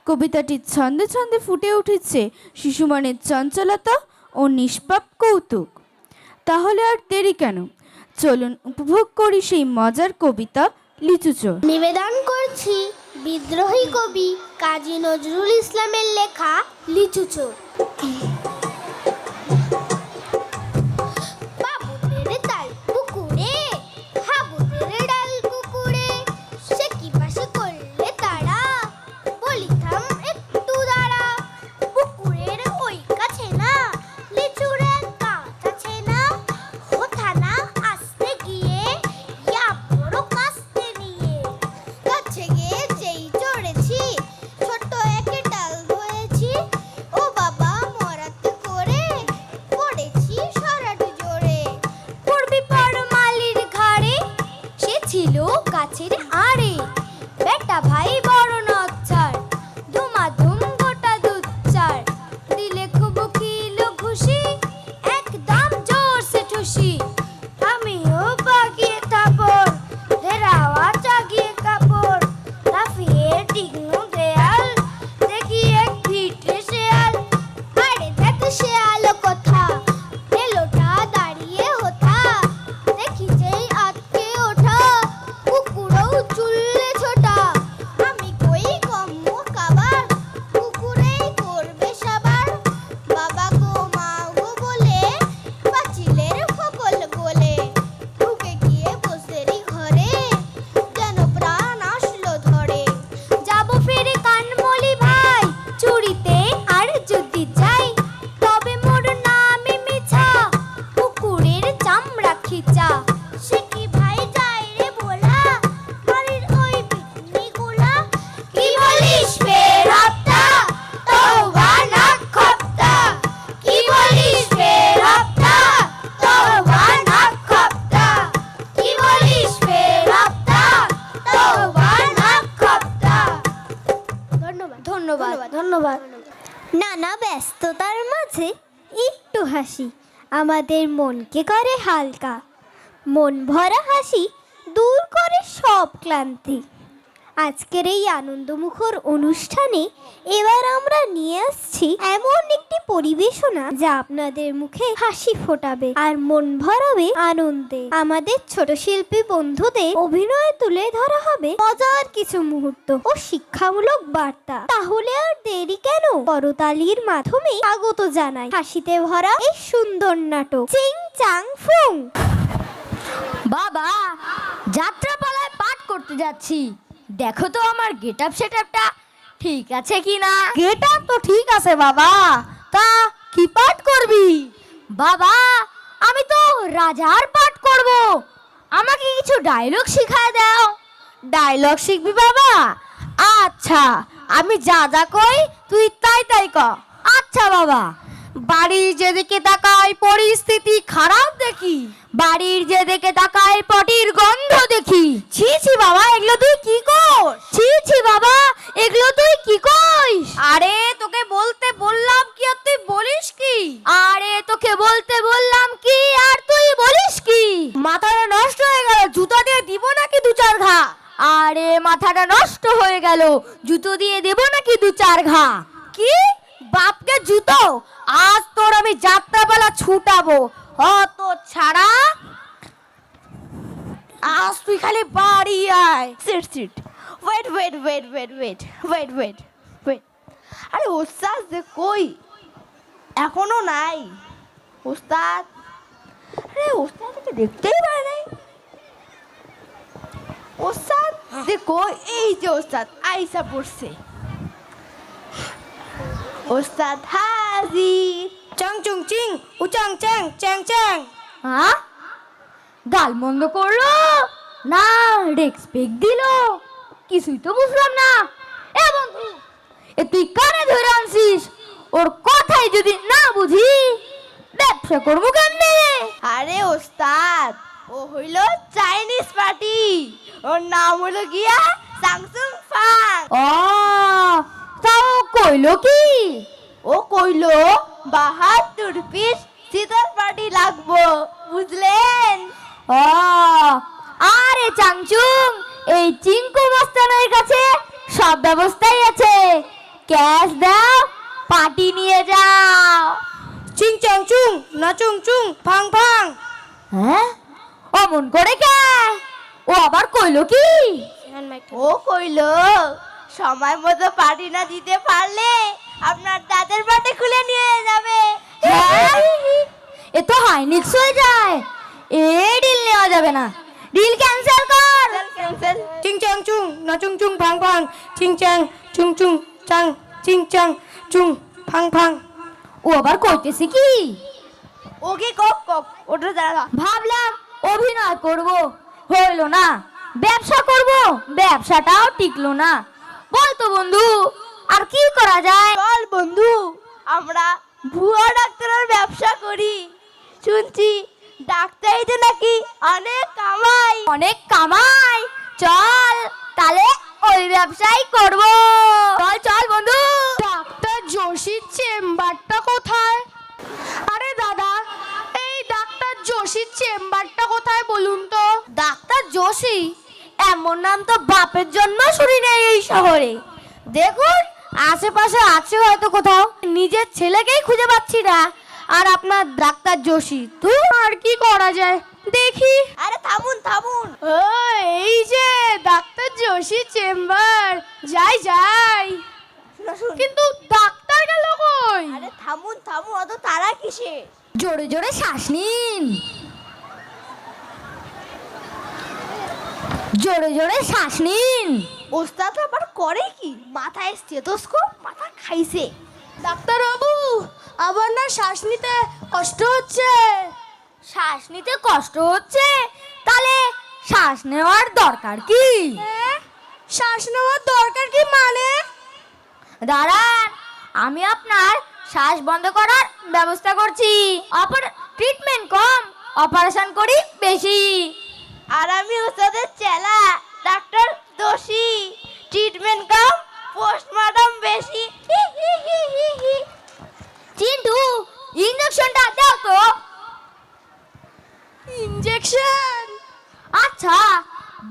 কবিতাটির ছন্দে ছন্দে ফুটে উঠেছে শিশু মনের চঞ্চলতা ও নিষ্পাপ কৌতুক। তাহলে আর দেরি কেন, চলুন উপভোগ করি সেই মজার কবিতা লিচু চোর। নিবেদন করছি বিদ্রোহী কবি কাজী নজরুল ইসলামের লেখা লিচু চোর। বাবুদের তাল পুকুরে, হাবুদের ডাল পুকুরে, সে কি পাশে করলে তারা, বলি থাম একটু দাঁড়া। পুকুরের ওই কাছে না লিচুর এক গাছ আছে না, কোথা না আসতে গিয়ে ইয়া বড় কাস্তে নিয়ে। কাছে গিয়ে যেই চড়েছি, ছোট্ট একে ডাল ধরেছি, ও বাবা মরাতে করে পড়েছি সরাট জোরে। পড়বি পর মালির ঘাড়ে, সে ছিল গাছের আড়ে, বেটা ভাই বড় নচ্ছার, ধুমাধুম গোটা দুচ্চার, দিলে খুব কিলো খুশি, একদম জোরসে ঠুসি। আমিও বাগিয়ে থাপড়, ধেরাওয়া চাগিয়ে কাপড়, লাফিয়ে টিকনু দেয়াল, দেখি এক ভিটে শেয়াল। আরে দেখ শেয়াল কোথা, এলোটা দাঁড়িয়ে হোথা, দেখি যেই আটকে ওঠা, কুকুরও চুললে ছোটা। আমি কই কম্ম কাবার, কুকুরেই করবে সাবার। বাবা গো মা গো বলে, পাঁচিলের ফকল গোলে, ঢুকে গিয়ে বসেরই ঘরে, যেন প্রাণ আসলো ধরে। যাবো ফিরে কানমলি ভাই, চুরিতে আর যদি যাই, তবে মোর নামে মিছা, কুকুরের চামড়া খিচা। সে কি ভাই যায় রে ভোলা, বাড়ির ওই বিটনি গোলা। কি বলিস ফের হপ্তা, তওবা না খপ্তা। কি বলিস ফের হপ্তা, তওবা না খপ্তা। কি বলিস ফের হপ্তা, তওবা না খপ্তা। ধন্যবাদ ধন্যবাদ ধন্যবাদ। নানা ব্যস্ততার মাঝে একটু হাসি আমাদের মনকে করে হালকা, মন ভরা হাসি দূর করে সব ক্লান্তি। আজকের এই আনন্দমুখর অনুষ্ঠানে এবার আমরা নিয়ে আসছি এমন একটি পরিবেশনা যা আপনাদের মুখে হাসি ফোটাবে আর মন ভরাবে আনন্দে। আমাদের ছোট শিল্পী বন্ধুদের অভিনয়ে তুলে ধরা হবে মজার কিছু মুহূর্ত ও শিক্ষামূলক বার্তা। তাহলে আর দেরি কেন, করতালির মাধ্যমে স্বাগত জানাই হাসিতে ভরা এই সুন্দর নাটক চিং চাং ফুং। বাবা, যাত্রাপালায় পাঠ করতে যাচ্ছি, দেখো তো আমার গেটআপ সেটআপটা ঠিক আছে কিনা। গেটআপ তো ঠিক আছে বাবা, তা কি পাঠ করবি? বাবা, আমি তো রাজার পাঠ করব, আমাকে কিছু ডায়লগ শিখায় দাও। ডায়লগ শিখবি বাবা? আচ্ছা, আমি যা যা কই তুই তাই তাই ক। আচ্ছা বাবা। বাড়ির যেদিকে তাকাই পরিস্থিতি খারাপ দেখি, বাড়ির যেদিকে তাকায় পটির গন্ধ দেখি। ছি ছি বাবা, এগুলো তুই কি কর? ছি ছি বাবা, এগুলো তুই কি কইস? আরে তোকে বলতে বললাম কি আর তুই বলিস কি? আরে তোকে বলতে বললাম কি আর তুই বলিস কি? মাথাটা নষ্ট হয়ে গেল, জুতা দিয়ে দিব নাকি দু চার ঘা? আরে মাথাটা নষ্ট হয়ে গেল, জুতো দিয়ে দেব নাকি দু চার ঘা? কি বাপকে জুতো? আজ তোর আমি যাত্রাপালা ছুটাবো, হত ছাড়া। আজ তুই খালি বাড়ি আয়। Sit sit, wait wait wait wait wait wait wait wait. আরে ওস্তাদ যে কই? এখনো নাই ওস্তাদ। আরে ওস্তাদকে দেখতেই পারে নাই। ওস্তাদ যে কই? এই যে ওস্তাদ আইসা পড়ছে। ওস্তাদ হাজির। চং চুং চিং উচাং চ্যাং চ্যাং চ্যাং। হ্যাঁ, গাল মন্দ করলো না রেসপেক্ট দিল, কিছুই তো বুঝলাম না। এ বন্ধু, এ তুই কানে ধরে আনছিস, ওর কথাই যদি না বুঝি ব্যবসা করবো কেমনে? আরে ওস্তাদ, ও হইল চাইনিজ পার্টি, ওর নাম হলো গিয়া সাংসুং ফাং। ও, তাও কইলো কি? ও কইলো 72 পিস শীতল পার্টি লাগবো, বুঝলেন? ও, আরে চাংচুং, এই চিঙ্কু মস্তানের কাছে সব ব্যবস্থাই আছে, ক্যাশ দাও, পার্টি নিয়ে যাও। চিং চাং চুং না চুং চুং ফাং ফাং। হ্যাঁ, অমন করে কে? ও আবার কইলো কি? ও কইলো সময় মতো পার্টি না দিতে পারলে আপনার দাঁতের বাটি খুলে নিয়ে যাবে। হ্যাঁ, এ তো হাইনিক্স হয়ে যায়। এ ডিল নেওয়া যাবে না, ডিল ক্যান্সেল কর। ক্যান্সেল। চিং চাং চুং না চুং চুং ফাং ফাং চিং চাং চুং চুং চাং চিং চাং চুং ফাং ফাং। ও আবার কইতেছে কি? ওকে কক কক ওটা দাঁড়া। ভাবলাম অভিনয় করব, হইলো না। ব্যবসা করব, ব্যবসাটাও টিকলো না। বল তো বন্ধু, আর কি করা যায়? চল বন্ধু আমরা ভুয়া ডাক্তারের ব্যবসা করি। শুনছি ডাক্তারিতে নাকি অনেক কামাই। অনেক কামাই, চল তাহলে ওই ব্যবসাই করব। চল চল বন্ধু। ডাক্তার যোশীর চেম্বারটা কোথায়? আরে দাদা, এই ডাক্তার যোশীর চেম্বারটা কোথায় বলুন তো? ডাক্তার যোশী এমন নাম তো বাপের জন্য শুনি নেই এই শহরে। দেখুন আশেপাশে আছে হয়তো কোথাও, নিজের ছেলেকেই খুঁজে পাচ্ছি না। আর আপনার ডাক্তার যোশী, তুই আর কি করা যায় দেখি। আরে থামুন থামুন। ও এই যে ডাক্তার যোশীর চেম্বার, যাই যাই, শুনো, শুন। কিন্তু ডাক্তার গেল কই? আরে থামুন থামুন, অত তারা কিসে? জোরে জোরে শ্বাস নিন, জোরে জোরে শ্বাস নিন। ওস্তাদ আবার করে কি? মাথায় স্টেথোস্কোপ, মাথা খাইছে। ডাক্তার বাবু, আবার না শ্বাস নিতে কষ্ট হচ্ছে। শ্বাস নিতে কষ্ট হচ্ছে, তাহলে শ্বাস নেওয়ার দরকার কি? শ্বাস নেওয়ার দরকার কি মানে? দাঁড়ান, আমি আপনার শ্বাস বন্ধ করার ব্যবস্থা করছি। ট্রিটমেন্ট কম, অপারেশন করি বেশি। আর আমি ওস্তাদের চেলা ডাক্তার দোষী, ট্রিটমেন্ট কম পোস্টমর্টম বেশি। চিন্টু, ইঞ্জেকশনটা দাও তো। ইনজেকশন? আচ্ছা,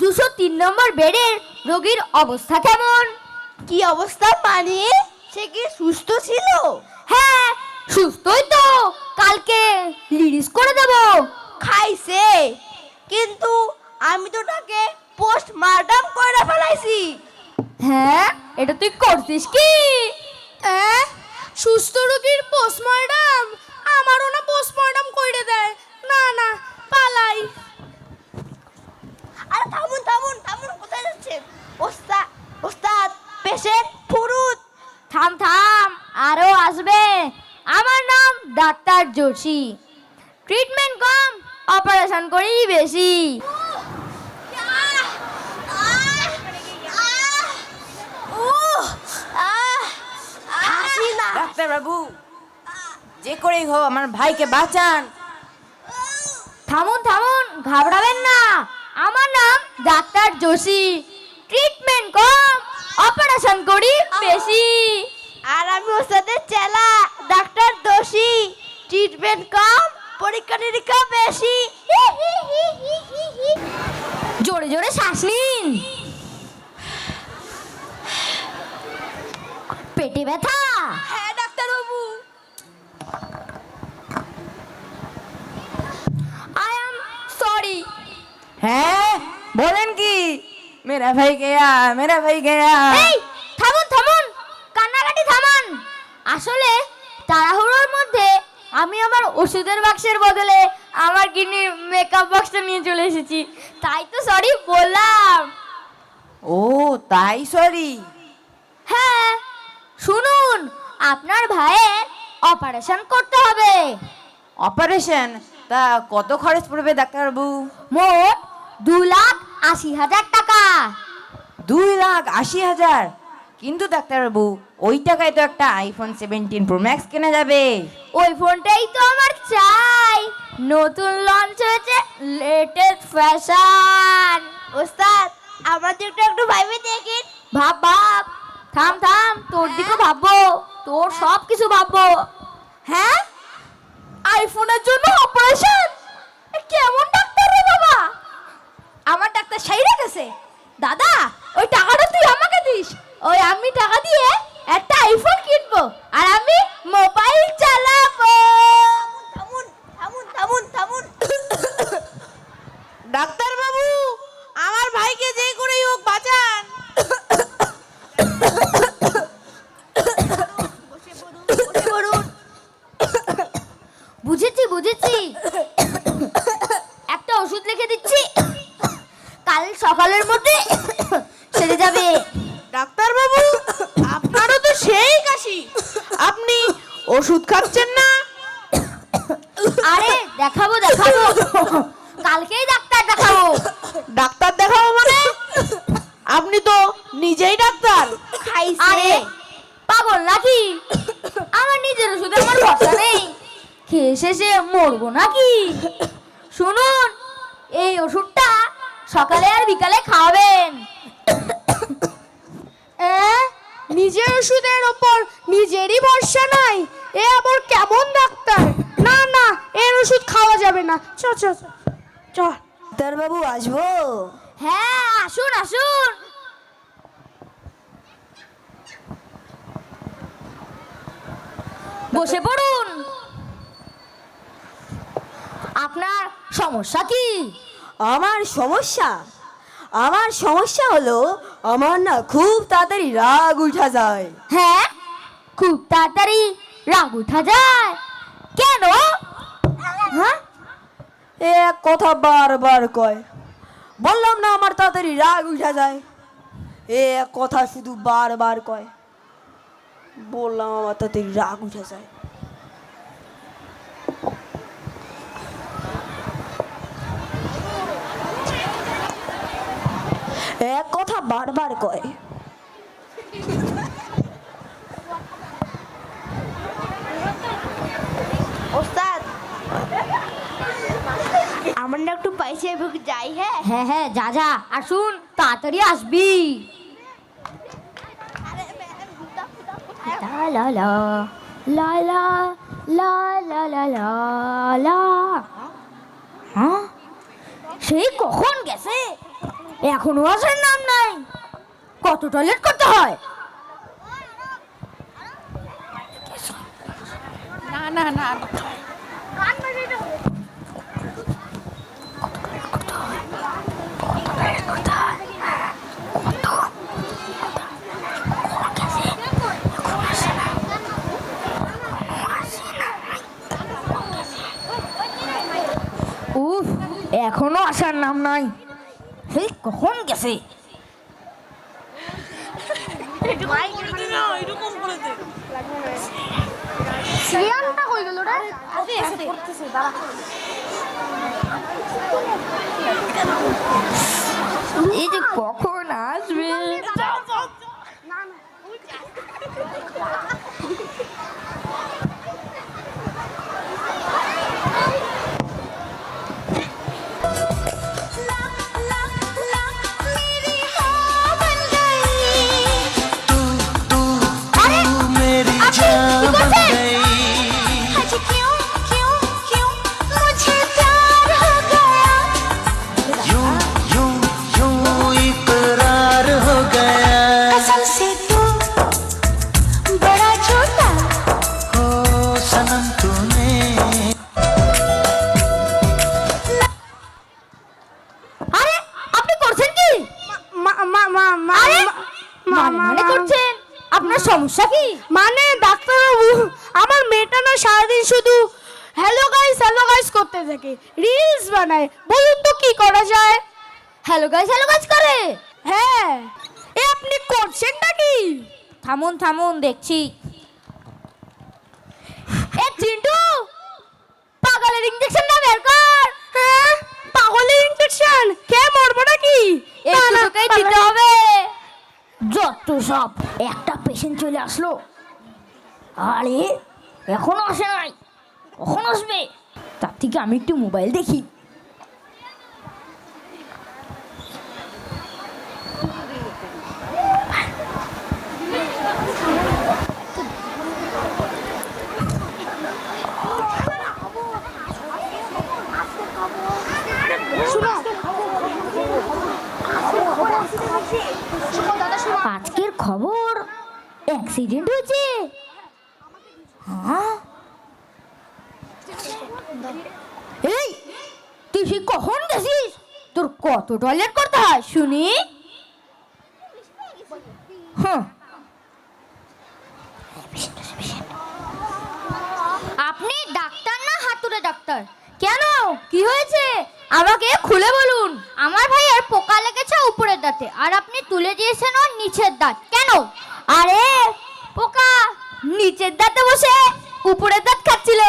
203 নম্বর বেডের রোগীর অবস্থা কেমন? কি অবস্থা মানে? সে কি সুস্থ ছিল? হ্যাঁ, সুস্থই তো, কালকে রিলিজ করে দেব। খাইছে, কিন্তু আমি তো তাকে পোস্টমর্টম করে ফেলাইছি। হ্যাঁ, এটা তুই করছিস কি? সুস্থ রোগীর পোস্টমর্টম? আমারও না পোস্টমর্টম কইরে দেয়। না না, পালাই। আরে থামুন থামুন থামুন, কোথায় যাচ্ছেন? ওস্তাদ ওস্তাদ পেশেন্ট ফুরুত। থাম থাম, আরো আসবে। আমার নাম ডাক্তার যোশী, ট্রিটমেন্ট কম, অপারেশন করি বেশি। হাসি না। ডাক্তার বাবু, যে করেই হোক আমার ভাইকে বাঁচান। থামুন থামুন, ঘাবড়াবেন না। আমার নাম ডাক্তার যোশী, ট্রিটমেন্ট কম, অপারেশন করি বেশি। আর আমি ওস্তাদের চেলা ডাক্তার দোষী, ট্রিটমেন্ট কম পরীক্ষা নিরীক্ষা বেশি। জোরে জোরে শ্বাস নিন। পেটে ব্যথা? হ্যাঁ doctor Babu. I am sorry. হ্যাঁ, বলেন কি? মেরা ভাই গয়া, মেরা ভাই গয়া। এই থামুন থামুন, কান্নাকাটি থামান। আসলে তাড়াহুড়োর মধ্যে আমি আমার ওষুধের বাক্সের বদলে আমার কিডনির মেকআপ বক্সটা নিয়ে চলে এসেছি, তাই তো সরি বললাম। ও তাই, সরি। হ্যাঁ, শুনুন, আপনার ভাইয়ের অপারেশন করতে হবে। অপারেশন? তা কত খরচ পড়বে ডাক্তার বাবু? মোট 2,80,000 টাকা। 2,80,000? কিন্তু ডাক্তার বাবু, ওই টাকায় তো একটা আইফোন 17 প্রো ম্যাক্স কেনা যাবে। ওই ফোনটাই তো আমার চাই, নতুন লঞ্চ হয়েছে, লেটেস্ট ফ্যাশন। ওস্তাদ আমাদেরটা একটু ভাইবে দেখেন। ভাব ভাব, থাম থাম, তোর দিকে ভাববো, তোর সব কিছু ভাববো। হ্যাঁ, আইফোনের জন্য অপারেশন? কেমন ডাক্তার রে বাবা? আমার ডাক্তার সাইরা গেছে। দাদা, ওই টাকাটা তুই আমাকে দিস, ওই আমি টাকা দিয়ে একটা মধ্যে সেরে যাবে। ডাক্তারবাবু, আপনারও তো সেই কাশি, আপনি ওষুধ খাচ্ছেন না? আরে দেখাবো কালকেই ডাক্তার দেখাবো। ডাক্তার দেখাবো মানে? আপনি তো নিজেই ডাক্তার। আরে পাগল নাকি? আমার নিজের ওষুধে আমার ভরসা নেই, খেয়ে শেষে মরবো নাকি? শুনুন, এই ওষুধটা সকালে আর বিকালে খাওয়াবেন। নিজের ওষুধের ওপর নিজেরই ভরসা নাই, এ আবার কেমন ডাক্তার? না না, এর ওষুধ খাওয়া যাবে না। চ চ চ চ। ডাক্তারবাবু আসবো? হ্যাঁ, আসুন আসুন। বসে পড়ুন। আপনার সমস্যা কি? আমার সমস্যা হলো আমার না খুব তাড়াতাড়ি রাগ উঠা যায়। হ্যাঁ, খুব তাড়াতাড়ি রাগ উঠা যায় কেন? হ্যাঁ, এক কথা বারবার কয়। বললাম না আমার তাড়াতাড়ি রাগ উঠা যায়, এক কথা শুধু বারবার কয়। বললাম আমার তাড়াতাড়ি রাগ উঠা যায়। এক কথা বারবার কয়। ওস্তাদ, আমার না একটু পয়সা যাই। হ্যাঁ হ্যাঁ হ্যাঁ, যা যা, আসুন তাড়াতাড়ি আসবি। লা লা লা লা লা লা লা লা লা লা। হ্যাঁ, সেই কখন গেছে, এখনো আসার নাম নাই। কত টয়লেট করতে হয়? উফ, এখনো আসার নাম নাই, সেই কখন গেছে। সিয়ানটা কই গেল রে? এই যে কখন আসবে। আরে আপনি করছেন কি? মানে করছেন? আপনার সমস্যা কি? মানে ডাক্তারবাবু, আমার মেয়েটা না সারাদিন শুধু হ্যালো গাইস করতে থাকে, রিলস বানায়। বলুন তো কি করা যায়? হ্যালো গাইস করে? হ্যাঁ, এ আপনি করছেনটা কি? থামুন দেখছি। এ চিন্টু, পাগলের ইনজেকশন না বের কর। হ্যাঁ, পাগলের ইনজেকশন খেয়ে মরবো নাকি? একটু তোকেই দিতে হবে। যত সব, একটা পেশেন্ট চলে আসলো। আরে এখনো আসে নাই, কখন আসবে? তার থেকে আমি একটু মোবাইল দেখি। আজকের খবর, অ্যাক্সিডেন্ট হয়েছে। হ্যাঁ, এই তুই সে কখন গেছিস? তোর কত টয়লেট করতে হয় শুনি? হ্যাঁ, আপনি ডাক্তার না হাতুড়ে ডাক্তার? কেন, কি হয়েছে আমাকে খুলে বলুন। আমার ভাইয়ের পোকা লেগেছে উপরে উপরের দাঁতে, আর আপনি তুলে দিয়েছেন ওর নিচের দাঁত। কেন? আরে পোকা নিচের দাঁতে বসে উপরের দাঁত খাচ্ছিল,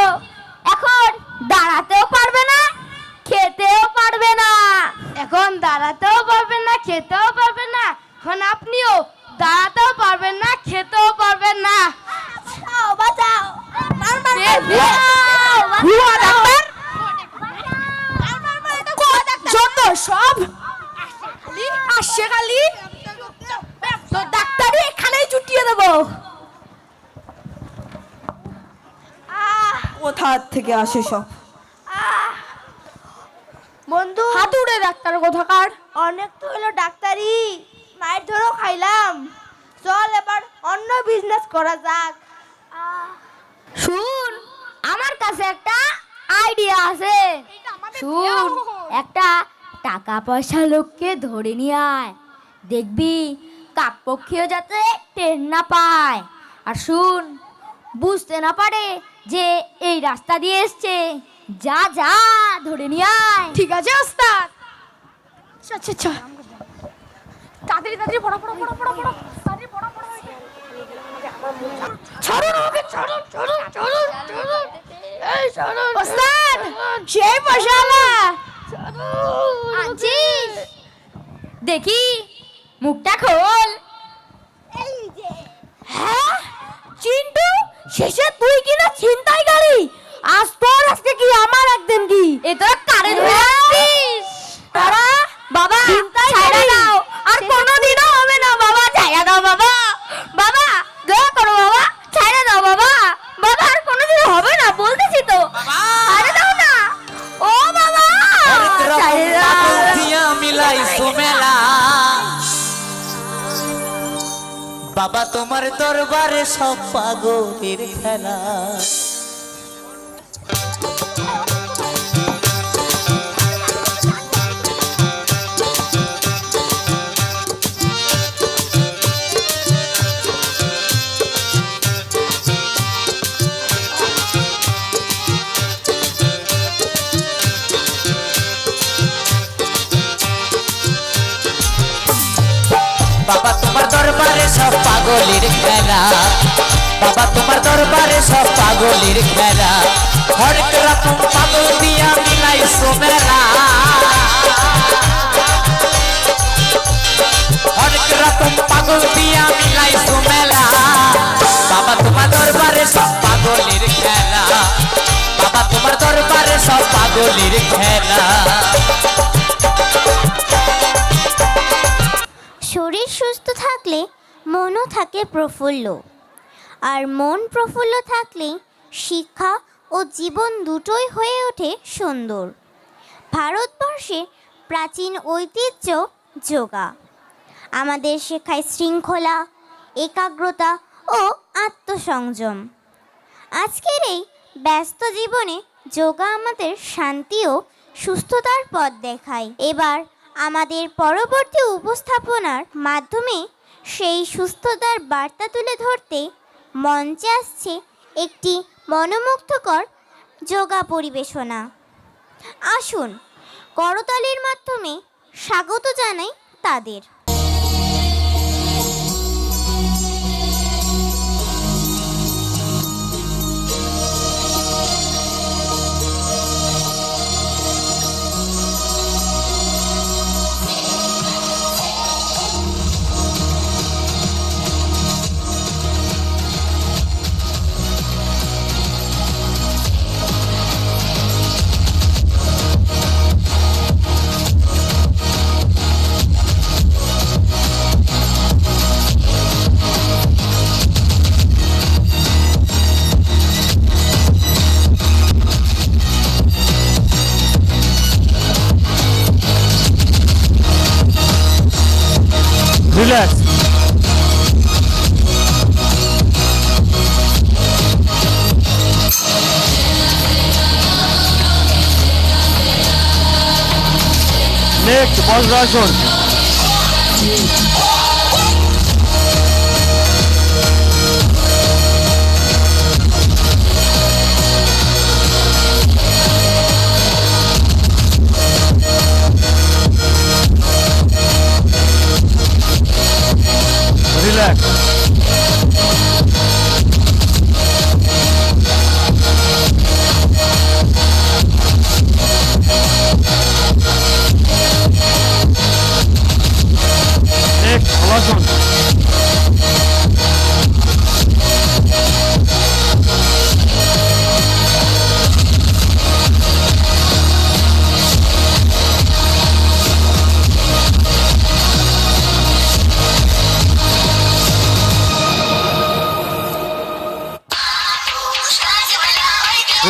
এখন দাঁড়াতেও পারবে না, খেতেও পারবে না। এখন দাঁড়াতেও পারবেন না, খেতেও পারবেন না, এখন আপনিও দাঁড়াতেও পারবেন না, খেতেও পারবেন না। বাঁচাও যত সব আসছে খালি তো ডাক্তারই এখানেই জুটিয়ে দেবো। কোথা থেকে আসে সব? বন্ধু হাতুড়ে ডাক্তার কোথাকার। অনেক তো হলো ডাক্তারি, মায়ের ধরো খাইলাম, চল এবার অন্য বিজনেস করা যাক। শুন, আমার কাছে একটা আইডিয়া আছে। শুন, একটা টাকা পয়সা লোককে ধরে নিয়ে আয়, দেখবি কাকপক্ষীও যাতে টের না পায়, আর শুন, বুঝতে না পারে যে এই রাস্তা দিয়ে এসছে। যা যা ধরে নিয়ে আয়। ঠিক আছে ওস্তাদ। আচ্ছা আচ্ছা, তাড়াতাড়ি তাড়াতাড়ি পড়া পড়া পড়া পড়া পড়া তাড়াতাড়ি পড়া পড়া। ছাড়ুন আমাকে, ছাড়ুন ছাড়ুন ছাড়ুন ছাড়ুন, এই ছাড়ুন ওস্তাদ, সেই পয়সাওয়ালা আছিস? দেখি মুখটা খোল। হ্যাঁ চিন্টু, শেষে তুই কিনা ছিনতাই গাড়ি, আজ তোর আজকে কি আমার একদিন কি, এ তো কারেন্ট হয়েছিস। তারা বাবা ছাইড়া দাও, আর কোনোদিনও হবে না বাবা, ছাইড়া দাও বাবা, বাবা দয়া করো বাবা, ছাইড়া দাও বাবা, বাবা আর কোনোদিনও হবে না বলতেছি তো, ছাইড়া দাও না ও বাবা, ছাইড়া দাও। দিয়া মিলাইছো মেলা, বাবা তোমার দরবারে সব পাগলের খেলা। বাবা তোমার দরবারে সব পাগলের খেলা, বাবা তোমার দরবারে সব পাগলের খেলা, হরেক রকম পাগল দিয়া মিলাইছো মেলা, হরেক রকম পাগল দিয়া মিলাইছো মেলা, বাবা তোমার দরবারে সব পাগলের খেলা, বাবা তোমার দরবারে সব পাগলের খেলা। শরীর সুস্থ থাকলে মনও থাকে প্রফুল্ল, আর মন প্রফুল্ল থাকলে শিক্ষা ও জীবন দুটোই হয়ে ওঠে সুন্দর। ভারতবর্ষে প্রাচীন ঐতিহ্য যোগা আমাদের শেখায় শৃঙ্খলা, একাগ্রতা ও আত্মসংযম। আজকের এই ব্যস্ত জীবনে যোগা আমাদের শান্তি ও সুস্থতার পথ দেখায়। এবার আমাদের পরবর্তী উপস্থাপনার মাধ্যমে সেই সুস্থতার বার্তা তুলে ধরতে মঞ্চে আসছে একটি মনোমুগ্ধকর যোগা পরিবেশনা। আসুন করতালির মাধ্যমে স্বাগত জানাই তাদের। রিল্যাক্স। নেক্সট বজ্রাসন।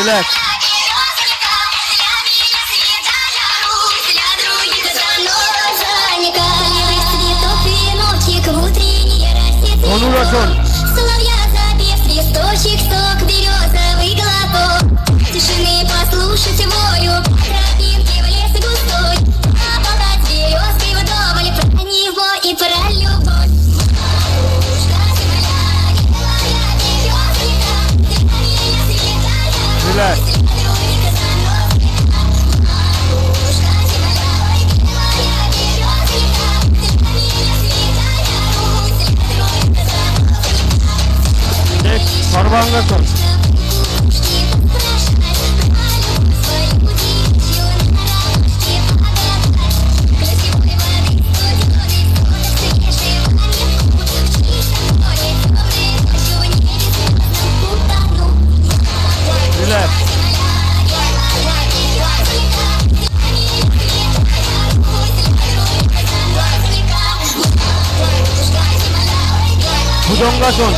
রিল্যাক্স অনুরসন Соловья запев, листочек, сок, березовый глоток. Тишины послушать вою, тропинки в лес густой. Поболтать с березкой вдоволь про него и про любовь. Бабушка земля, белая березка, дыхание святая, রিল্যাক্স подруга заносит. Бабушка земля, белая березка, дыхание святая, подруга заносит. নেক্সট সর্বাঙ্গাসন রিল্যাক্স ভুজঙ্গাসন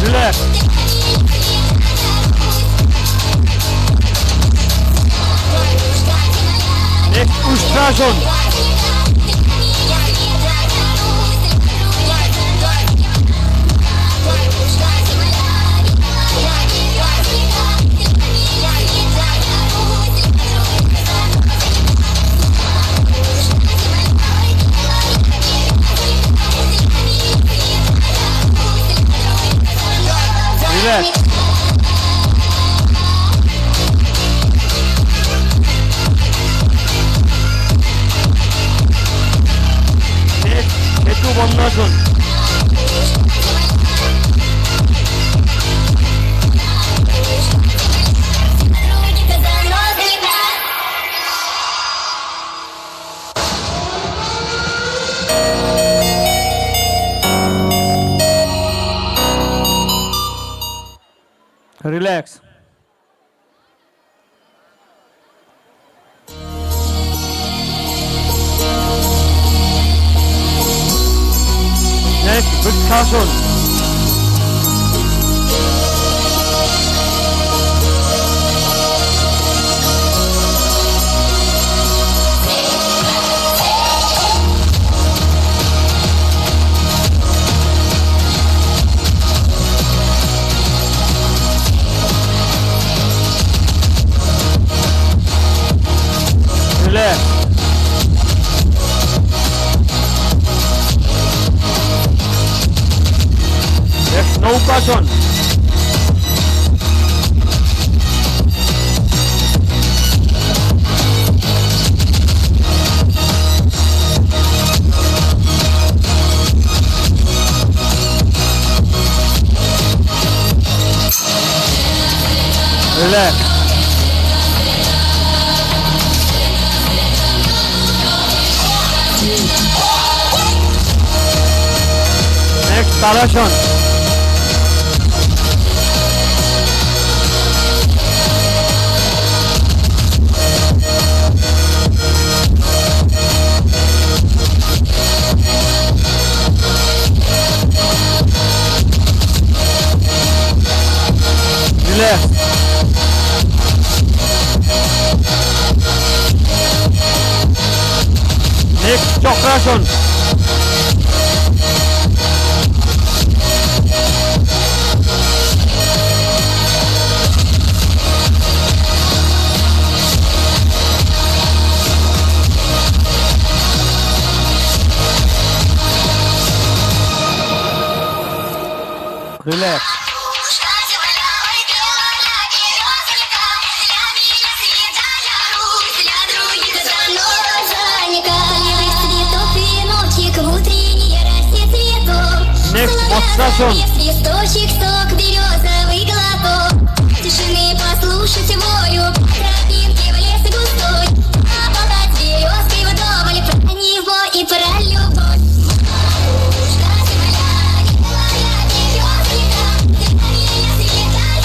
রিল্যাক্স নেক্সট উষ্ট্রাসন রিল্যাক্স নেক্সট সেতু বন্ধাসন রিল্যাক্স নেক্সট বৃক্ষাসন রিল্যাক্স নেক্সট নৌকাসন রিল্যাক্স নেক্সট তারাসন রিল্যাক্স নেক্সট চক্রাসন রিল্যাক্স Next, Мосташон. Листочек, сок, березовый глоток. Тишины послушать вою, тропинки в лес густой. Поболтать с березкой вдоволь про него и про любовь. Бабушка земля, белая березка, дыхание святая,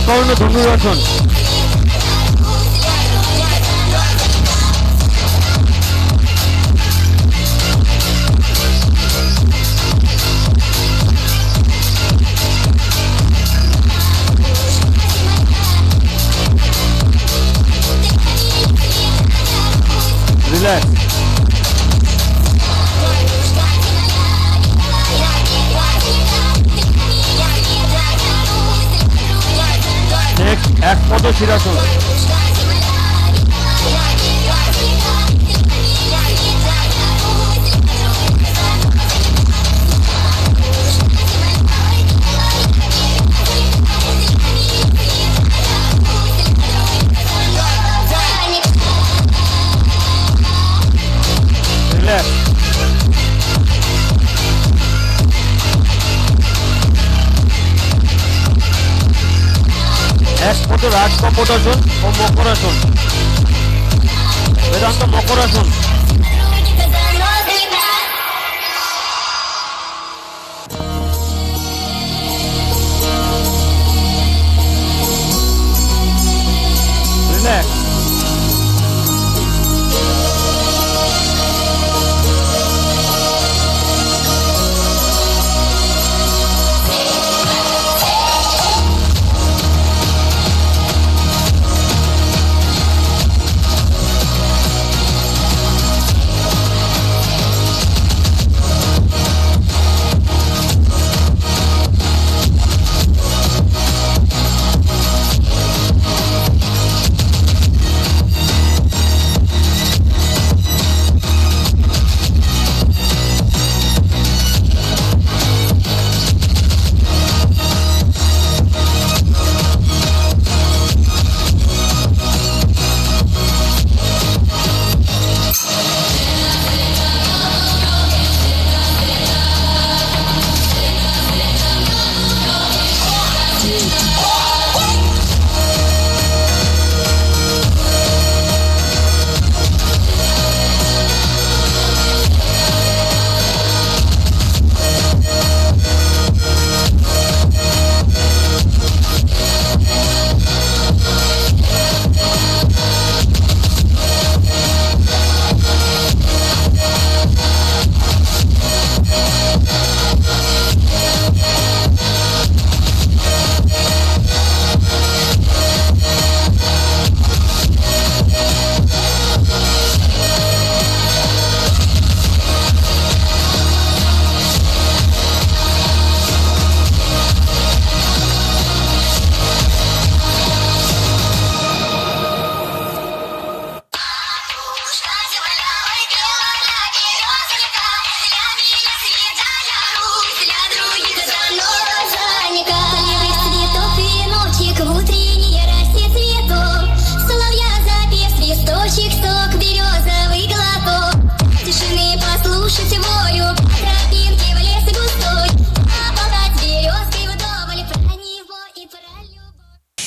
কর্ণ ধনুরাসন। রিল্যাক্স। নেক্সট এক পদ শিরাসন। রিল্যাক্স। এক পদ রাজ কপটাসন ও মকরাসন। বেদান্ত মকরাসন। রিল্যাক্স।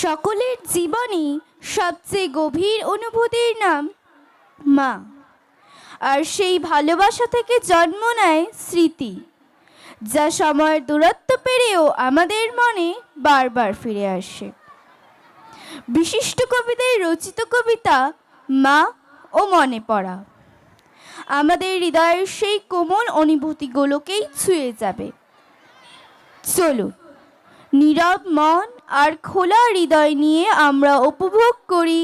সকলের জীবনে সবচেয়ে গভীর অনুভূতির নাম মা, আর সেই ভালোবাসা থেকে জন্ম নেয় স্মৃতি, যা সময়ের দূরত্ব পেরিয়েও আমাদের মনে বারবার ফিরে আসে। বিশিষ্ট কবিদের রচিত কবিতা মা ও মনে পড়া আমাদের হৃদয়ের সেই কোমল অনুভূতিগুলোকেই ছুঁয়ে যাবে। চলুন নীরব মন আর খোলা হৃদয় নিয়ে আমরা উপভোগ করি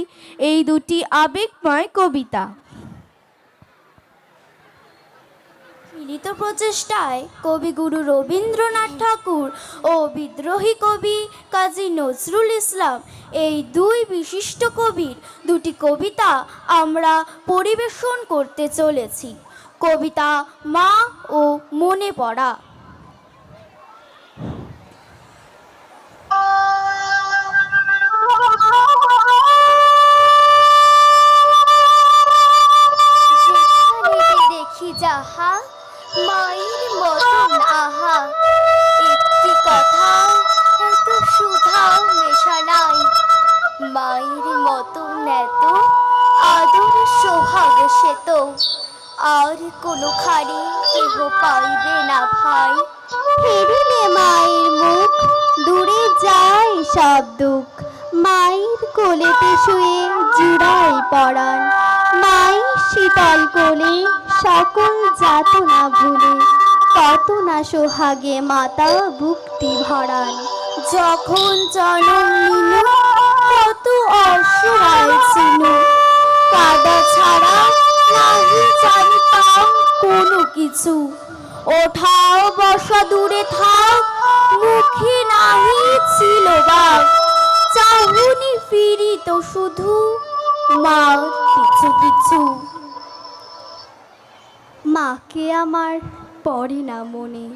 এই দুটি আবেগময় কবিতা। মিলিত প্রচেষ্টায় কবিগুরু রবীন্দ্রনাথ ঠাকুর ও বিদ্রোহী কবি কাজী নজরুল ইসলাম এই দুই বিশিষ্ট কবির দুটি কবিতা আমরা পরিবেশন করতে চলেছি। কবিতা মা ও মনে পড়া। দেখি যাহা মায়ের মতন আহা, একটি কথা এত সুধাও মেশা নাই। মায়ের মতন এত আদর সোহাগ সে তো আর কোনোখানে কেহ পাইবে না ভাই। ফিরিলে মায়ের মুখ দূরে যায় সব দুঃখ, মায়ের কোলেতে শুয়ে জুড়াই পরাণ, মায়ের শীতল কোলে সকল যাতনা ভুলে, কত না সোহাগে মাতা বুকটি ভরান। যখন জনম নিল কত অসহায় ছিল, কাদা ছাড়া নাহি জানতাম কোনো কিছু। ওঠাও বসা দূরে থাক, মুখে নাহি ছিল বাক, চাহুনি ফিরিত শুধু মার পিছু পিছু। মাকে আমার পড়ে না মনে,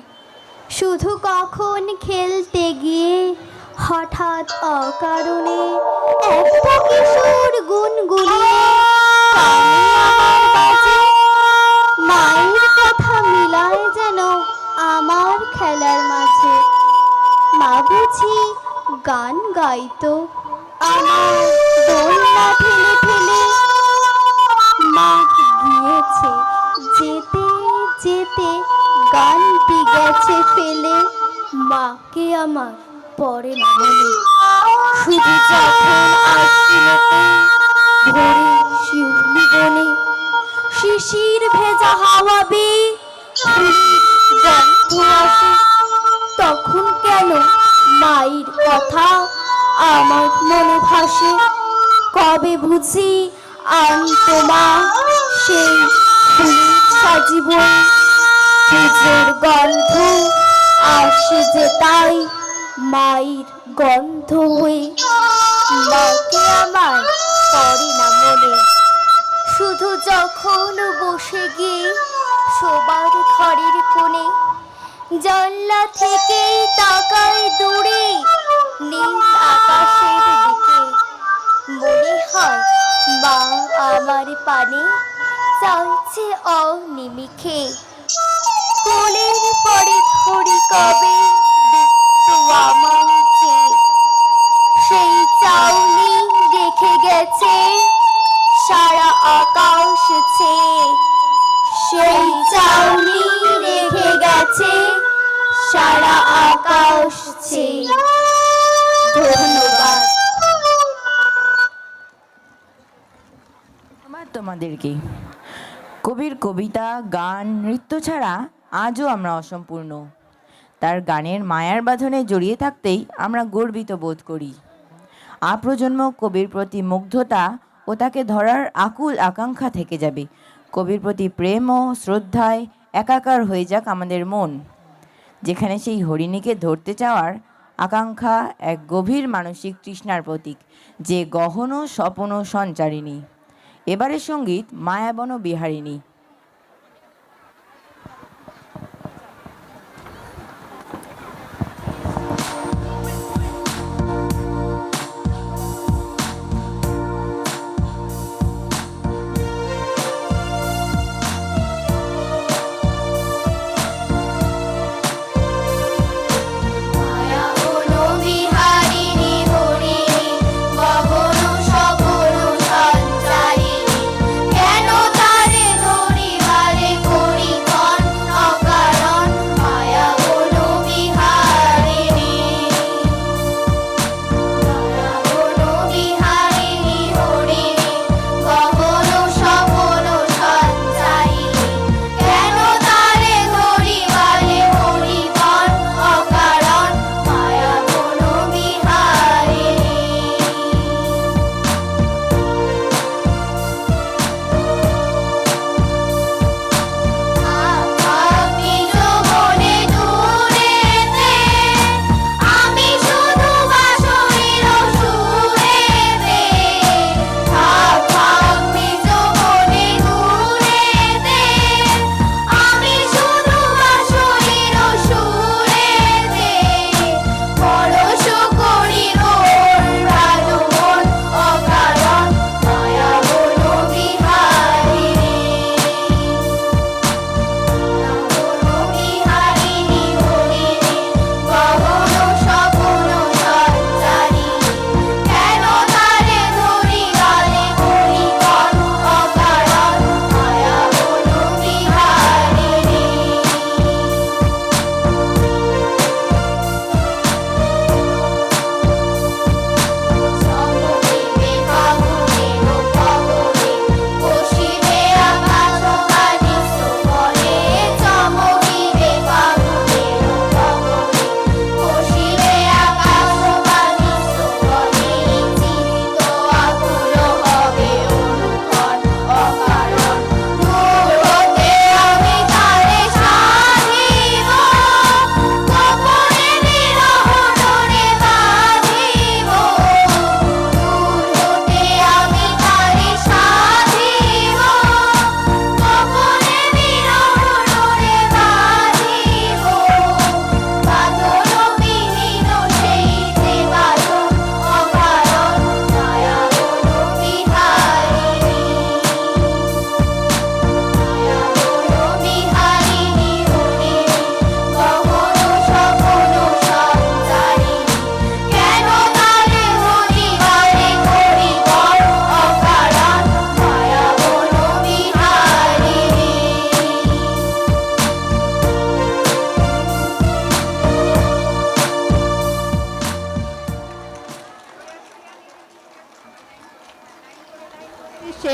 শুধু কখন খেলতে গিয়ে হঠাৎ অকারণে একটা কিশোর গুনগুনিয়ে কানে আমার বাজে। মায়ের কথা মিলায় যেন আমার খেলার মাঝে, মা বুঝি গান গাইতো আমার দোলনা ঠেলে ঠেলে। মা গিয়েছে যেতে যেতে গানটি গেছে ফেলে, মাকে আমার পড়ে না মনে, শুধু যখন আশ্বিনেতে ভোরে শিউলি বনে শিশির ভেজা হাওয়া বেয়ে ফুলের গন্ধ আসে, তখন কেন মায়ের কথা আমার মনে ভাসে। কবে বুঝি আনতো মা সেই ফুলের সাজীবন, পুজোর গন্ধ আসে যে তাই মায়ের গন্ধ হয়ে। মাকে আমার পড়ে না মনে, শুধু যখন বসে গিয়ে শোবার ঘরের কোণে জানলা থেকে তাকাই দূরে নীল আকাশের দিকে, মনে হয় মা আমার পানে চাইছে অনিমিখে। কোলের পরে ধরি কবে দেখতো আমার চেয়ে, সেই চাউনি রেখে গেছে সারা আকাশ ছেয়ে, সেই চাউনি রেখে গেছে সারা আকাশ ছেয়ে। ধন্যবাদ। ধন্যবাদ তোমাদেরকে। কবির কবিতা, গান, নৃত্য ছাড়া আজও আমরা অসম্পূর্ণ। তার গানের মায়ার বাঁধনে জড়িয়ে থাকতেই আমরা গর্বিত বোধ করি। আপ্রজন্ম কবির প্রতি মুগ্ধতা ও তাকে ধরার আকুল আকাঙ্ক্ষা থেকে যাবে। কবির প্রতি প্রেম ও শ্রদ্ধায় একাকার হয়ে যাক আমাদের মন, যেখানে সেই হরিণীকে ধরতে চাওয়ার আকাঙ্ক্ষা এক গভীর মানসিক তৃষ্ণার প্রতীক, যে গহন স্বপন সঞ্চারিণী। এবারের সঙ্গীত মায়াবন বিহারিণী। কেন তারে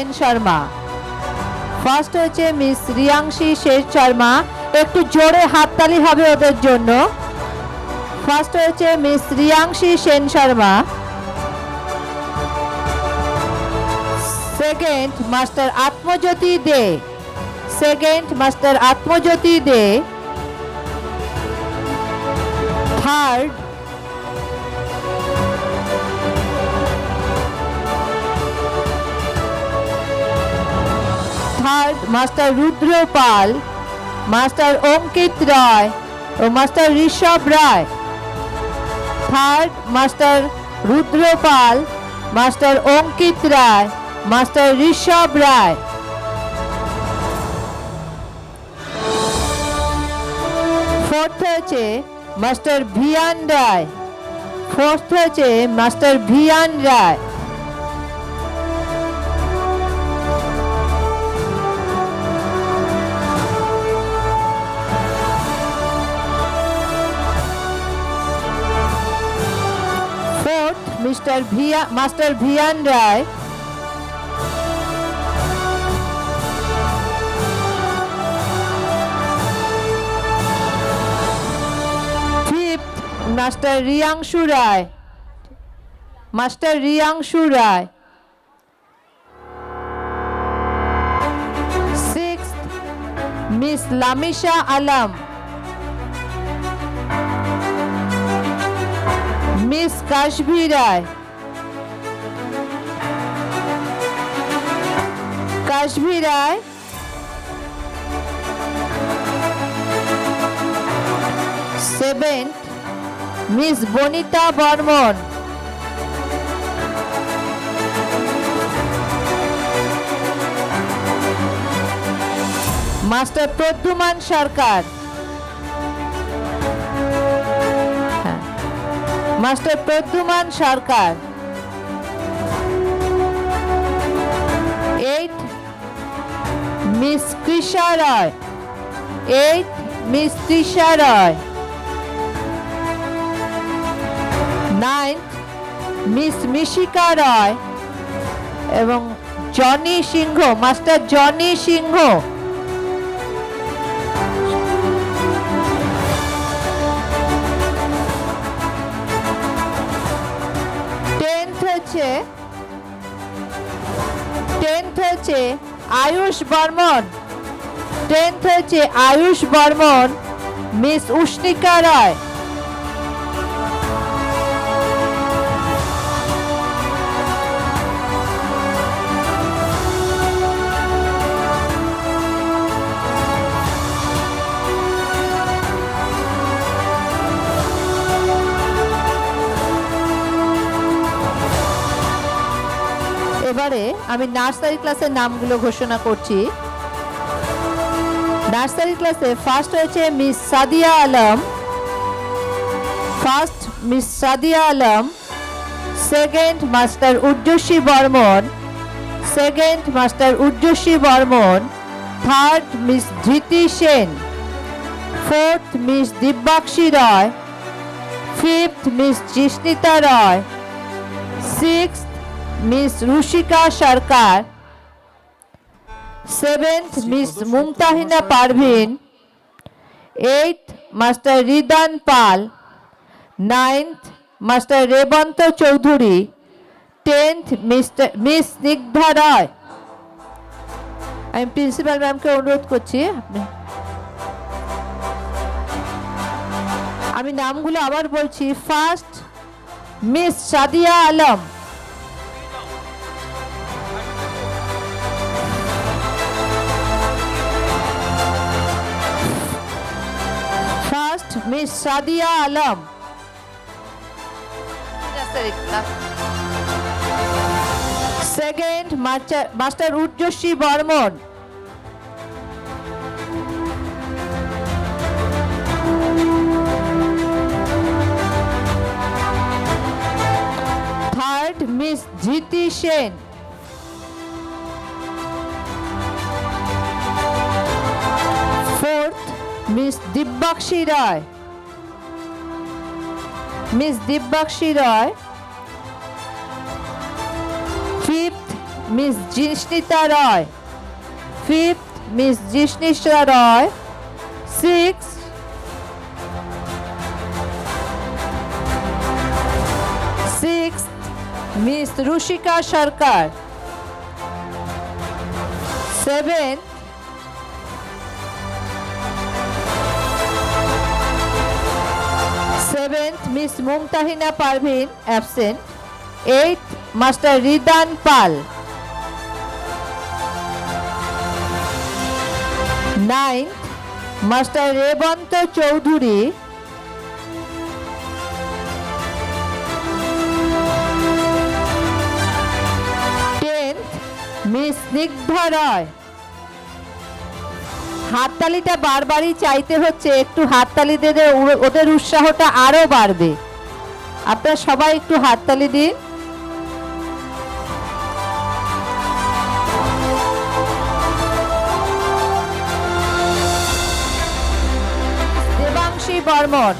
সেন শর্মা। ফার্স্ট হয়েছে মিস রিয়াংশী সেন শর্মা, একটু জোরে হাততালি হবে ওদের জন্য। ফার্স্ট হয়েছে miss Riyanshi Sen Sharma. Second master Atmajyoti De, second master Atmajyoti De. Third master Rudra Pal, master Ankit Roy ও master Rishabh Roy. Third master Rudra Pal, master Ankit Roy, master Rishabh Roy. Fourth হয়েছে মাস্টার ভিয়ান রায়, ফোর্থ হয়েছে master Viyan Roy. Fourth master Viyan Roy. Fifth master রিয়াংশু রায়, মাস্টার রিয়াংশু রায়। Sixth miss Lamisha Alam, miss কাশভি রায়, কাশভি রায়। সেভেন্থ মিস বনিতা বর্মন, মাস্টার প্রদ্যুমান সরকার, মাস্টার প্রদ্যুমান সরকার। এইথ মিস কৃষা রায়, eighth miss Trisha রায়। Ninth miss মিশিকা রায় এবং Johnny সিংহ, master Johnny সিংহ। Tenth হচ্ছে Ayush Barman, tenth হচ্ছে Ayush Barman, miss উষ্ণিকা রায়। এবারে আমি nursery ক্লাসের নামগুলো ঘোষণা করছি। নার্সারি ক্লাসে ফার্স্ট হয়েছে miss Sadia Alam, first miss Sadia Alam. Second master Urjasvi Barman, second master Urjasvi Barman. Third miss Dhriti Sen. Fourth miss Dibyakshi Roy. Fifth miss Jisnita Roy. Sixth miss Rushika Sarkar. Seventh miss Mumtahina Parvin. Eighth master Ridan Pal. Ninth master Rebanta Chowdhury. Tenth miss Snigdha Roy. আমি প্রিন্সিপাল ম্যামকে অনুরোধ করছি, আমি নামগুলো আবার বলছি। First miss Sadia Alam, first miss Sadia Alam. Second master Urjasvi Barman. Third miss Dhriti Sen. Fourth miss Dibyakshi Roy, miss Dibyakshi Roy. Fifth miss Jishnita Roy. Fifth miss Jishnita Roy. Six miss Rushika Sarkar. Seventh miss Mumtahina Parvin absent. Eighth master Ridan Pal. Ninth master Rebanta Chowdhury. Tenth miss Snigdha Roy. হাততালিটা বারবারই চাইতে হচ্ছে, একটু হাততালি দিলে ওদের উৎসাহটা আরো বাড়বে। আপনারা সবাই একটু হাততালি দিন। Debanshi Barman.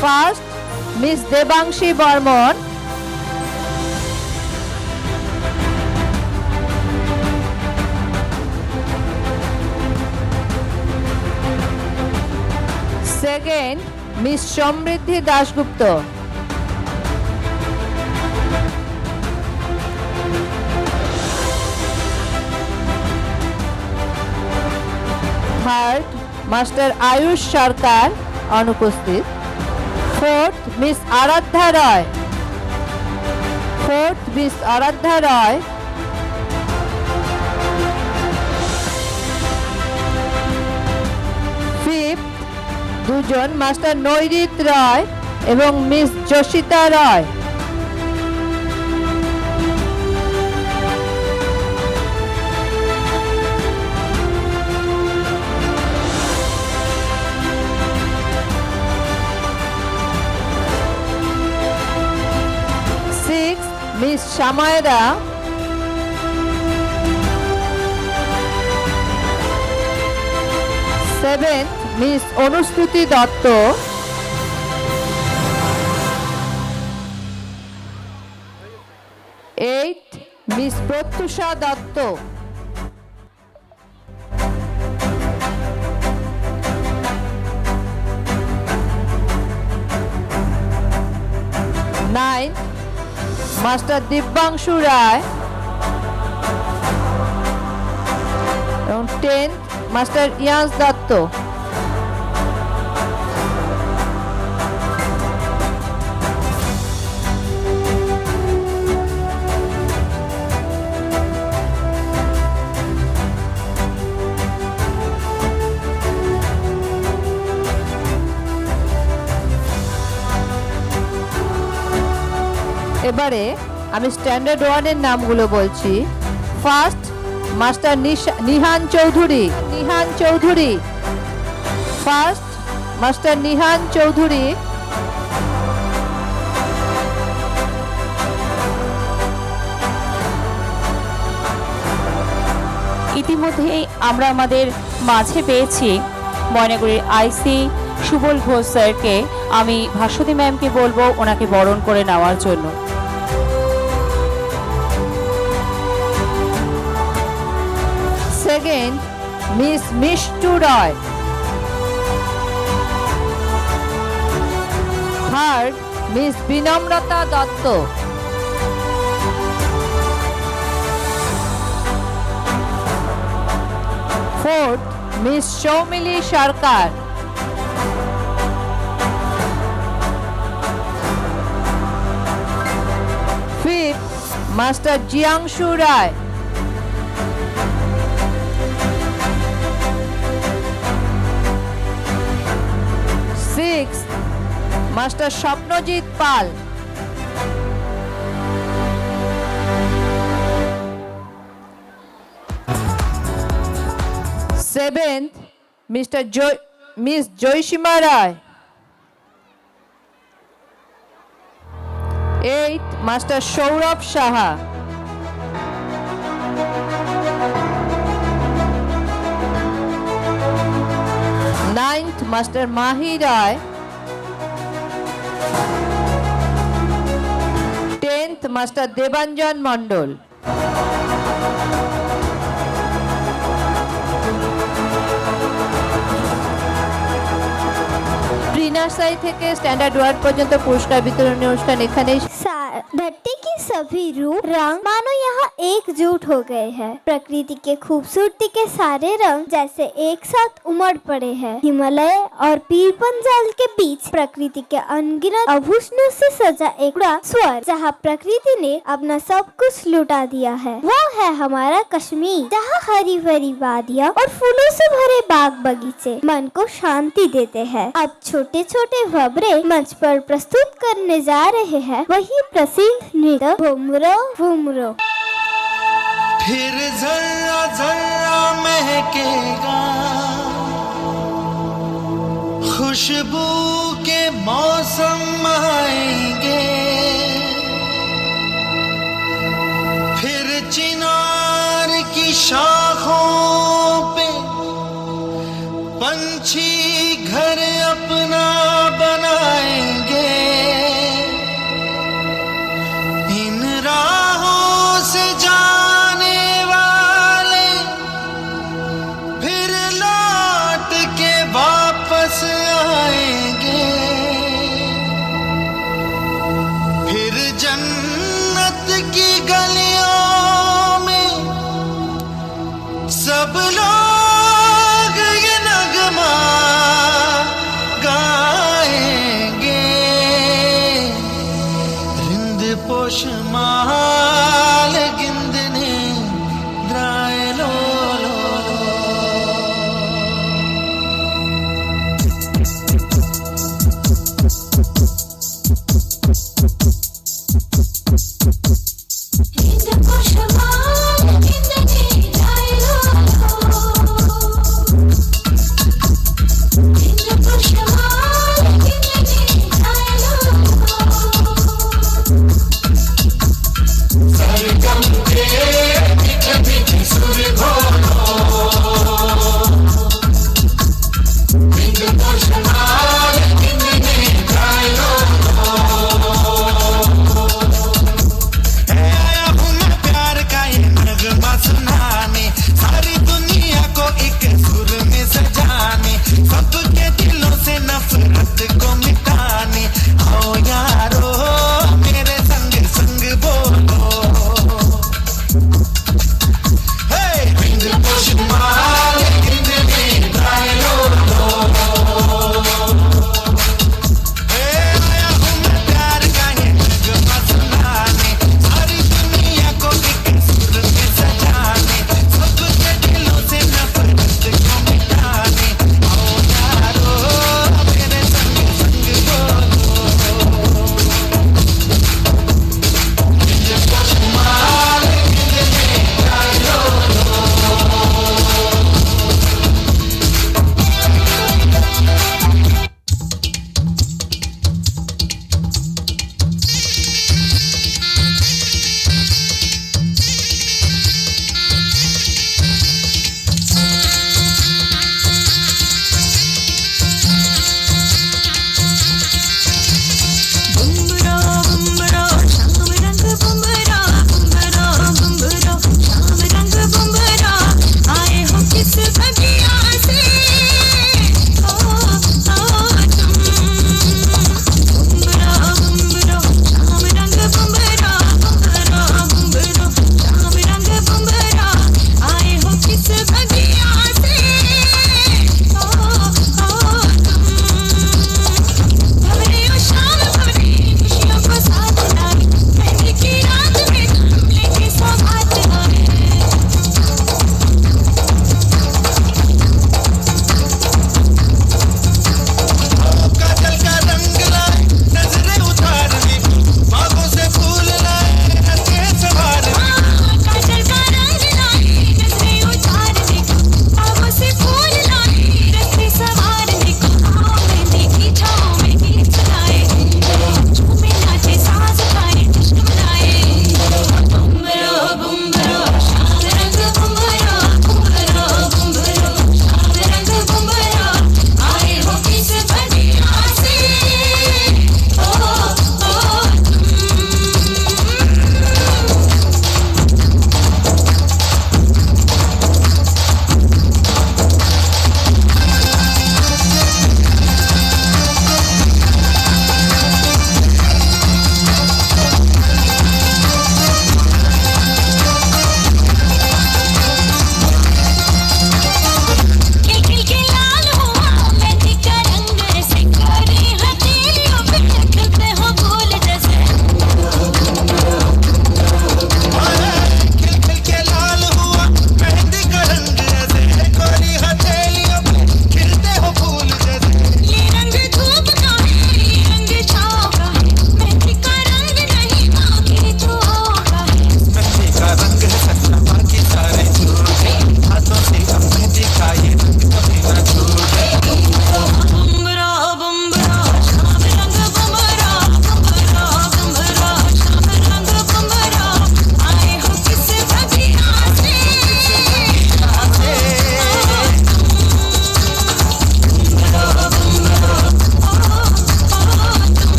First miss Debanshi Barman. Second miss Samriddhi Dasgupta. Third master Ayush Sarkar অনুপস্থিত। Fourth miss Aradhya Roy. Fifth দুজন মাস্টার নৈরিত রয় এবং miss Jashita Roy. Six miss Shyamayra. Seventh miss Anustuti Dutta. Eighth miss Pratyusha Dutta. Ninth master Dibyanshu Roy এবং টেন্থ মাস্টার ইয়াস দত্ত। এবারে আমি স্ট্যান্ডার্ড ওয়ানের নামগুলো বলছি। First master Nihan Chowdhury. First master Nihan Chowdhury. ইতিমধ্যেই আমরা আমাদের মাঝে পেয়েছি ময়নাগুড়ির আইসি সুবল ঘোষ স্যারকে। আমি ভাস্বতী ম্যামকে বলবো ওনাকে বরণ করে নেওয়ার জন্য। Second miss Mishtu Roy. Third miss Binamrata Dutta. Fourth miss Soumili Sarkar. Fifth master Jiyanshu Roy. Sixth master Swapnajit Pal. Seventh miss Jayasima Roy. Eighth master Sourav Saha. Ninth master Mahi Roy. Tenth master Debanjan Mondal. Nursery থেকে স্ট্যান্ডার্ড ওয়ার্ড পর্যন্ত পুরস্কার বিতরণী অনুষ্ঠান এখানেই धरती की सभी रूप रंग मानो यहाँ एकजुट हो गए हैं। प्रकृति के खूबसूरती के सारे रंग जैसे एक साथ उमड़ पड़े हैं। हिमालय और पीर पंजाल के बीच प्रकृति के अनगिनत आभूषणों से सजा एक बड़ा स्वर्ग, जहाँ प्रकृति ने अपना सब कुछ लुटा दिया है, वो है हमारा कश्मीर, जहाँ हरी भरी वादियाँ और फूलों से भरे बाग बगीचे मन को शांति देते हैं। अब छोटे छोटे भबरे मंच पर प्रस्तुत करने जा रहे हैं वही प्रसिद्ध नृत्य घुमरो घुमरो। फिर जर्रा जर्रा महकेगा, खुशबू के मौसम आएंगे, फिर चिनार की शाखों पे पंछी घर अपना बनाएंगे। इन राहों से जाने वाले फिर लौट के वापस आएंगे, फिर जन्नत की गलियों में सब लोग ये नगमा गाएंगे।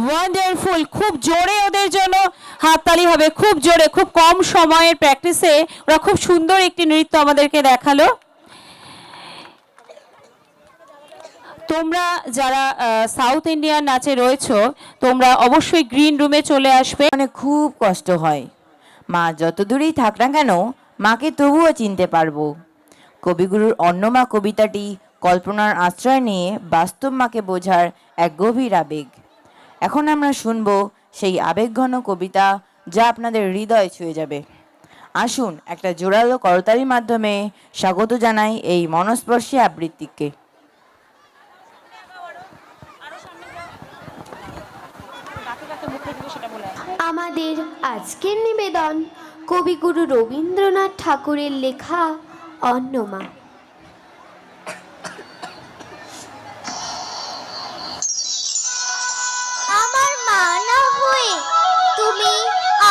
ওয়ান্ডারফুল, খুব জোরে ওদের জন্য হাততালি হবে, খুব জোরে। খুব কম সময়ের প্র্যাকটিসে ওরা খুব সুন্দর একটি নৃত্য আমাদেরকে দেখালো। তোমরা যারা সাউথ ইন্ডিয়ান নাচে রয়েছো তোমরা অবশ্যই গ্রিন রুমে চলে আসবে। মানে খুব কষ্ট হয়, মা যত দূরেই থাক না কেন মাকে তবুও চিনতে পারবো। কবিগুরুর অন্নমা কবিতাটি কল্পনার আশ্রয় নিয়ে বাস্তব মাকে বোঝার এক গভীর আবেগ। এখন আমরা শুনবো সেই আবেগঘন কবিতা যা আপনাদের হৃদয় ছুঁয়ে যাবে। আসুন একটা জোরালো করতালির মাধ্যমে স্বাগত জানাই এই মনস্পর্শী আবৃত্তিকে। আমাদের আজকের নিবেদন কবিগুরু রবীন্দ্রনাথ ঠাকুরের লেখা অন্নমা। আমার মা না হয়ে তুমি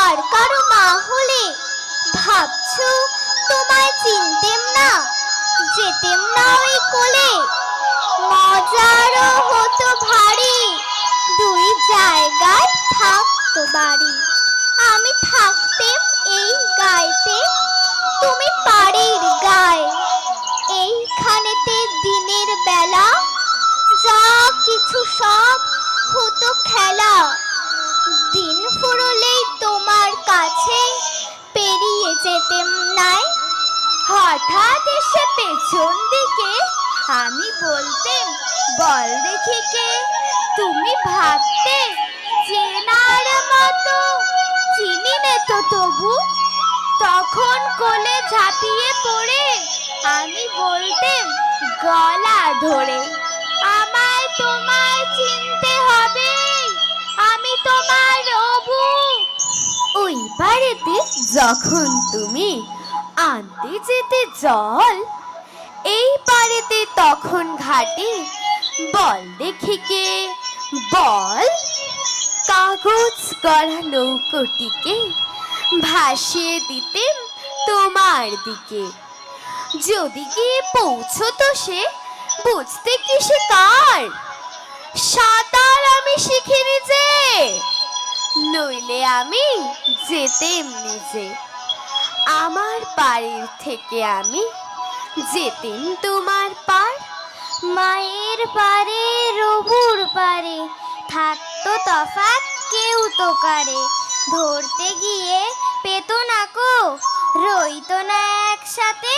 আর কারো মা হলে ভাবছো তোমায় চিনতেম না, যেতেম না ওই কোলে, মজারও হতো ভারী, দুই জায়গায় থাকতো বাড়ি। আমি থাকতেম এই গায়েতে, তুমি বাড়ির গায়ে। এইখানেতে দিনের বেলা যা কিছু সব হতো খেলা। দিন ফুরলেই তোমার কাছে পেরিয়ে যেতেম নাই। হঠাৎ এসে পেছন দিকে আমি বলতেম, বল দেখি কে? তুমি ভাবতে চেনার মতো, চিনি নে তো তবু। তখন কোলে ঝাঁপিয়ে পড়ে আমি বলতেম গলা ধরে, আমায় তোমায় চিনতে হবে, আমি তোমার অবু। ওই পারেতে যখন তুমি আনতে যেতে জল, এই পারেতে তখন ঘাটে বল দেখি কে? বল। কাগজ গড়া নৌকোটিকে ভাসিয়ে দিতেম তোমার দিকে। যদি গিয়ে পৌঁছতো সে, বুঝতে কি সে কার? সাঁতার আমি শিখিনি যে, নইলে আমি যেতেম নিজে। আমার পাড়ের থেকে আমি যেতেম তোমার পার। মায়ের পারে রবুর পারে থাকতো তফাৎ কেউ তো কারে। ধরতে গিয়ে পেতো না কো, রইতো না একসাথে।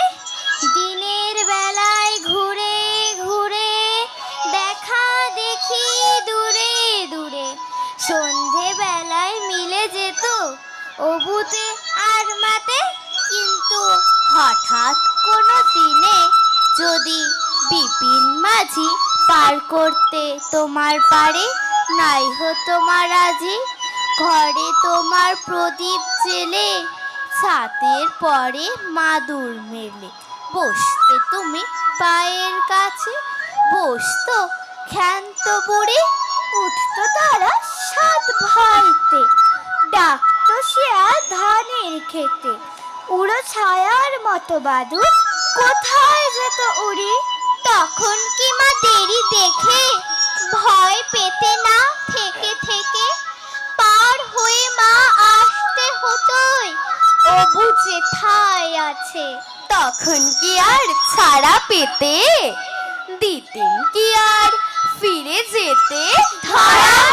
দিনের বেলায় ঘুরে ঘুরে দেখা দেখি দূরে দূরে। সন্ধে বেলায় মিলে যেত অবুতে আর মাতে। কিন্তু হঠাৎ কোনো দিনে যদি বিপিন মাঝি পার করতে তোমার পারে, নাই হতো মারাজি। ঘরে তোমার প্রদীপ জেলে ছাতের পরে মাদুর মেলে। বসতে তুমি পায়ের কাছে, বসতো ক্ষান্ত বুড়ি। উঠতো তারা 7 ভাইতে, ডাকতো শিয়াল ধানের খেতে। উড়ো ছায়ার মতো বাদুর কোথায় যেত উড়ি। তখন কি মা দেরি দেখে ভয় পেতে না থেকে থেকে? পার হয়ে মা আসতে হতোই অবু যেথায় আছে। তখন কি আর ছাড়া পেতে? দিতেন কি আর ফিরে যেতে? ধরা